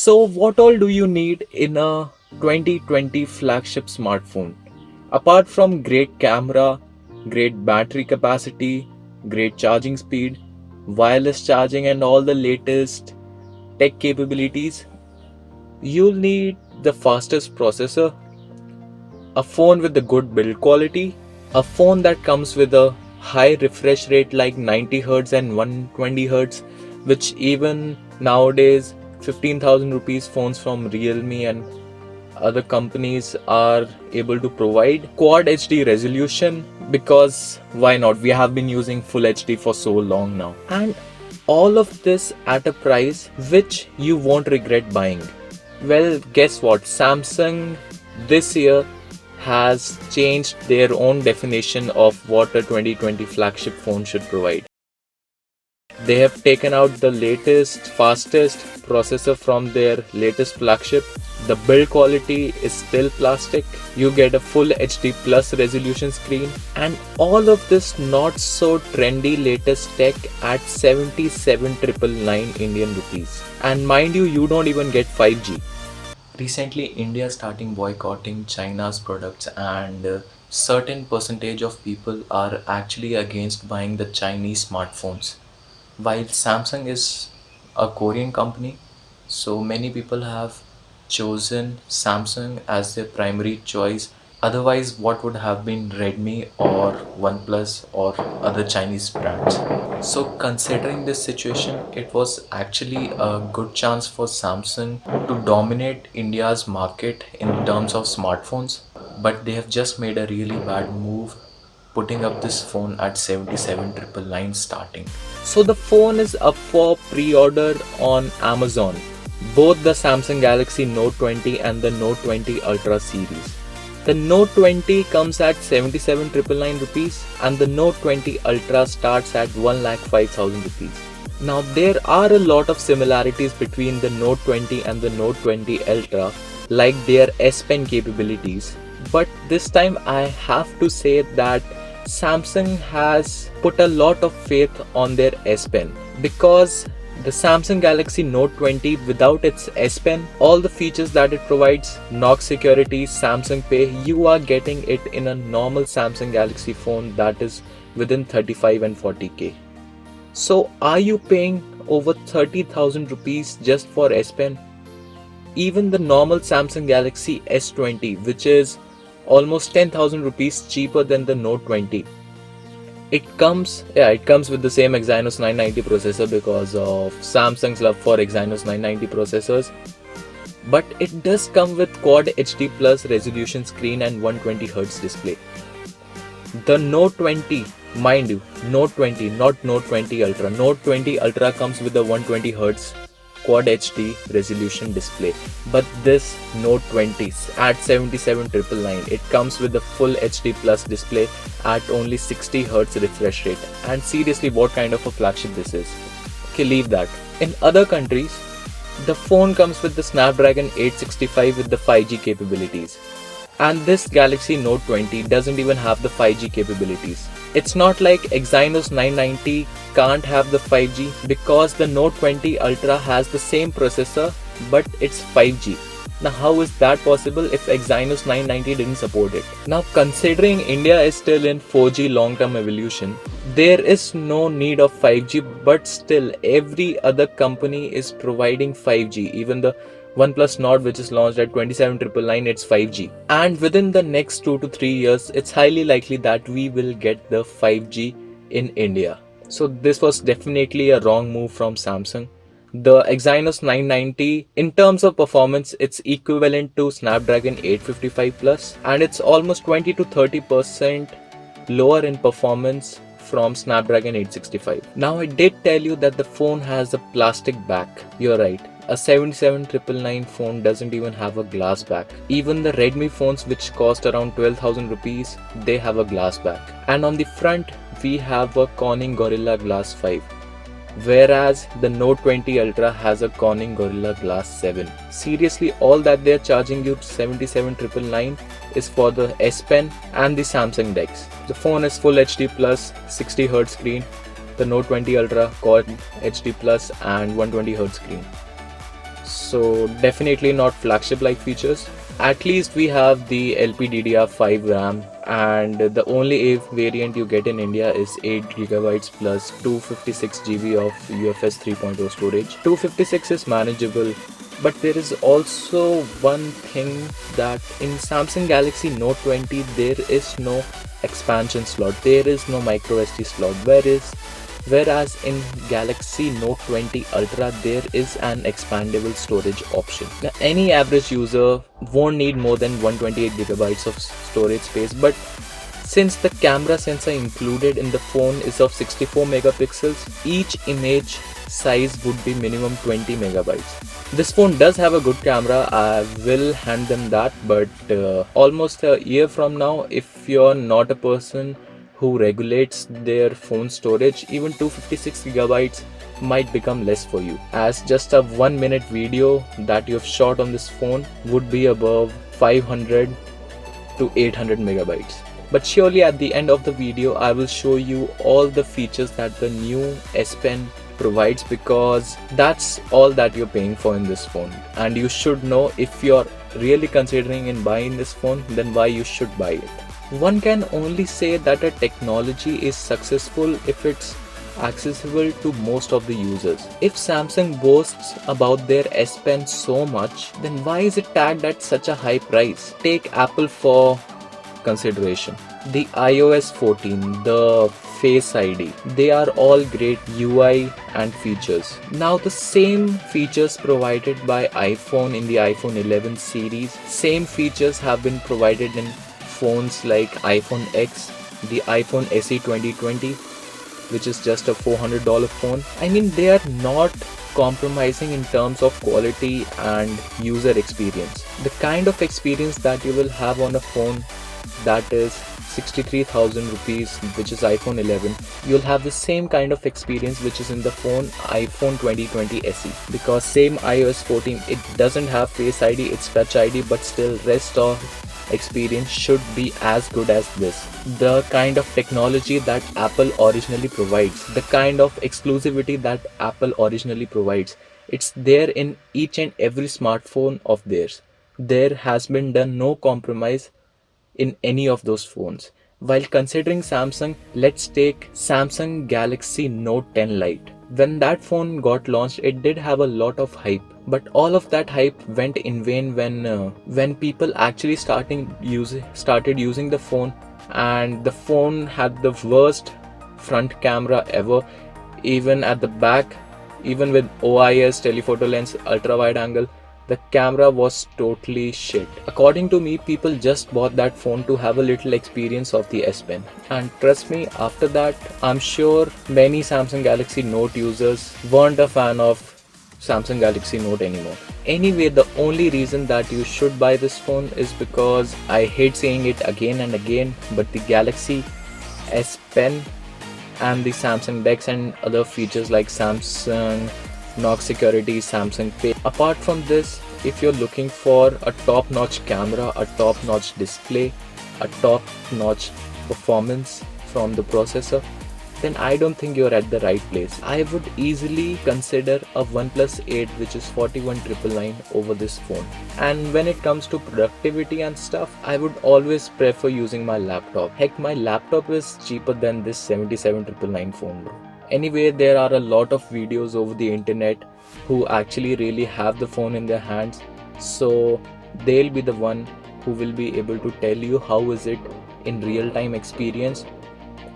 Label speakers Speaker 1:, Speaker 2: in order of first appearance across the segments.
Speaker 1: So, what all do you need in a 2020 flagship smartphone? Apart from great camera, great battery capacity, great charging speed, wireless charging, and all the latest tech capabilities, you'll need the fastest processor, a phone with a good build quality, a phone that comes with a high refresh rate like 90 Hz and 120 Hz, which even nowadays 15,000 rupees phones from Realme and other companies are able to provide. Quad HD resolution, because why not? We have been using full HD for so long now. And all of this at a price which you won't regret buying. Well, guess what? Samsung this year has changed their own definition of what a 2020 flagship phone should provide. They have taken out the latest, fastest processor from their latest flagship. The build quality is still plastic. You get a full HD plus resolution screen, and all of this not so trendy latest tech at 77,999 Indian rupees. And mind you, you don't even get 5G. Recently, India starting boycotting China's products, and certain percentage of people are actually against buying the Chinese smartphones. While Samsung is a Korean company, so many people have chosen Samsung as their primary choice. Otherwise, what would have been Redmi or OnePlus or other Chinese brands? So, considering this situation, it was actually a good chance for Samsung to dominate India's market in terms of smartphones, but they have just made a really bad move putting up this phone at 77,999 starting. So the phone is up for pre-order on Amazon. Both the Samsung Galaxy Note 20 and the Note 20 Ultra series. The Note 20 comes at 77,999 rupees and the Note 20 Ultra starts at 1,05,000 rupees. Now there are a lot of similarities between the Note 20 and the Note 20 Ultra, like their S Pen capabilities. But this time I have to say that Samsung has put a lot of faith on their S Pen, because the Samsung Galaxy Note 20 without its S Pen, all the features that it provides, knock security, Samsung Pay, you are getting it in a normal Samsung Galaxy phone that is within 35 and 40k. So are you paying over 30,000 rupees just for S Pen? Even the normal Samsung Galaxy S20, which is almost 10,000 rupees cheaper than the Note 20. It comes with the same Exynos 990 processor because of Samsung's love for Exynos 990 processors. But it does come with Quad HD Plus resolution screen and 120Hz display. The Note 20, mind you, Note 20, not Note 20 Ultra. Note 20 Ultra comes with a 120Hz Quad HD resolution display, but this Note 20 at 77,999, it comes with a full HD plus display at only 60Hz refresh rate. And seriously, what kind of a flagship this is? Okay, leave that. In other countries, the phone comes with the Snapdragon 865 with the 5G capabilities, and this Galaxy Note 20 doesn't even have the 5G capabilities. It's not like Exynos 990 can't have the 5G, because the Note 20 Ultra has the same processor but it's 5G. Now how is that possible if Exynos 990 didn't support it? Now considering India is still in 4G long-term evolution, there is no need of 5G, but still every other company is providing 5G. Even the OnePlus Nord, which is launched at 27,999, it's 5G. And within the next 2 to 3 years, it's highly likely that we will get the 5G in India. So this was definitely a wrong move from Samsung. The Exynos 990, in terms of performance, it's equivalent to Snapdragon 855 Plus, and it's almost 20 to 30% lower in performance from Snapdragon 865. Now I did tell you that the phone has a plastic back. You're right. A 77,999 phone doesn't even have a glass back. Even the Redmi phones, which cost around 12,000 rupees, they have a glass back. And on the front, we have a Corning Gorilla Glass 5. Whereas the Note 20 Ultra has a Corning Gorilla Glass 7. Seriously, all that they're charging you 77,999 is for the S Pen and the Samsung DeX. The phone is full HD plus 60Hz screen. The Note 20 Ultra Quad HD plus and 120Hz screen. So definitely not flagship like features. At least we have the LPDDR5 RAM, and the only variant you get in India is 8 GB plus 256 GB of UFS 3.0 storage. 256 is manageable, but there is also one thing that in Samsung Galaxy Note 20 there is no expansion slot, there is no micro SD slot, whereas in Galaxy Note 20 Ultra there is an expandable storage option. Now any average user won't need more than 128 GB of storage space, but since the camera sensor included in the phone is of 64 megapixels, each image size would be minimum 20 megabytes. This phone does have a good camera, I will hand them that, but almost a year from now, if you're not a person who regulates their phone storage, even 256 gigabytes might become less for you, as just a 1 minute video that you've shot on this phone would be above 500 to 800 megabytes. But surely at the end of the video I will show you all the features that the new S Pen provides, because that's all that you're paying for in this phone, and you should know if you're really considering in buying this phone, then why you should buy it. One can only say that a technology is successful if it's accessible to most of the users. If Samsung boasts about their S Pen so much, then why is it tagged at such a high price? Take Apple for consideration. The iOS 14, the Face ID, they are all great UI and features. Now the same features provided by iPhone in the iPhone 11 series, same features have been provided in phones like iPhone X, the iPhone SE 2020, which is just a $400 phone. I mean, they are not compromising in terms of quality and user experience. The kind of experience that you will have on a phone that is 63,000 rupees, which is iPhone 11, you'll have the same kind of experience which is in the iPhone 2020 SE, because same iOS 14, it doesn't have Face ID, it's Touch ID, but still rest of experience should be as good as this. The kind of technology that Apple originally provides, the kind of exclusivity that Apple originally provides, it's there in each and every smartphone of theirs. There has been done no compromise in any of those phones. While considering Samsung, let's take Samsung Galaxy Note 10 Lite. When that phone got launched, it did have a lot of hype, but all of that hype went in vain when people actually started using the phone, and the phone had the worst front camera ever. Even at the back, even with OIS, telephoto lens, ultra wide angle, the camera was totally shit. According to me, people just bought that phone to have a little experience of the S Pen. And trust me, after that, I'm sure many Samsung Galaxy Note users weren't a fan of Samsung Galaxy Note anymore. Anyway, the only reason that you should buy this phone is because, I hate saying it again and again, but the Galaxy S Pen and the Samsung DeX and other features like Samsung Knox Security, Samsung Pay. Apart from this, if you're looking for a top-notch camera, a top-notch display, a top-notch performance from the processor, then I don't think you're at the right place. I would easily consider a OnePlus 8, which is 41,999 over this phone. And when it comes to productivity and stuff, I would always prefer using my laptop. Heck, my laptop is cheaper than this 77,999 phone, bro. Anyway, there are a lot of videos over the internet who actually really have the phone in their hands, so they'll be the one who will be able to tell you how is it in real-time experience.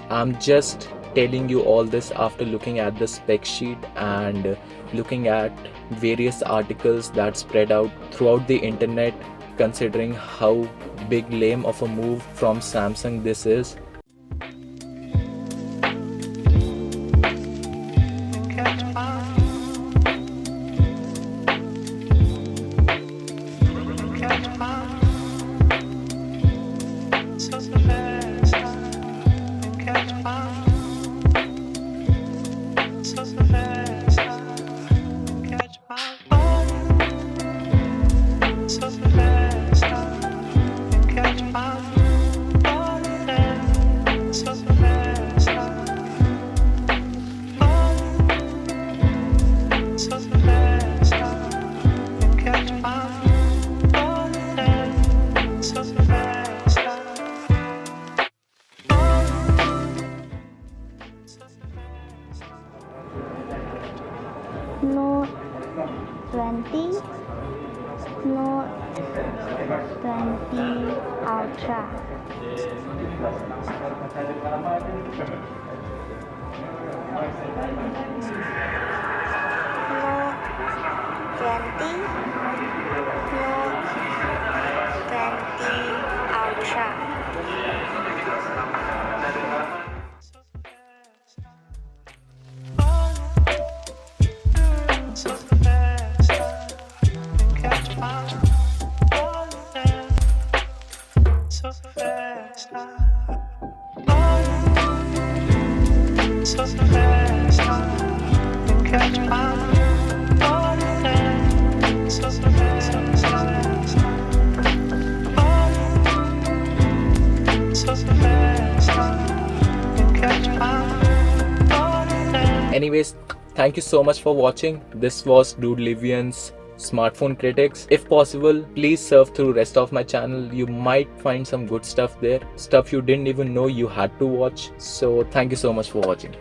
Speaker 1: I'm just telling you all this after looking at the spec sheet and looking at various articles that spread out throughout the internet, considering how big lame of a move from Samsung this is.
Speaker 2: 20 Ultra. Note 20. Note 20 Ultra.
Speaker 3: So fast, catch my so fast, so fast, catch my so fast, so fast, catch my
Speaker 1: Anyways, thank you so much for watching. This was Doodlivian's smartphone critics. If possible, please surf through rest of my channel. You might find some good stuff there, stuff you didn't even know you had to watch. So thank you so much for watching.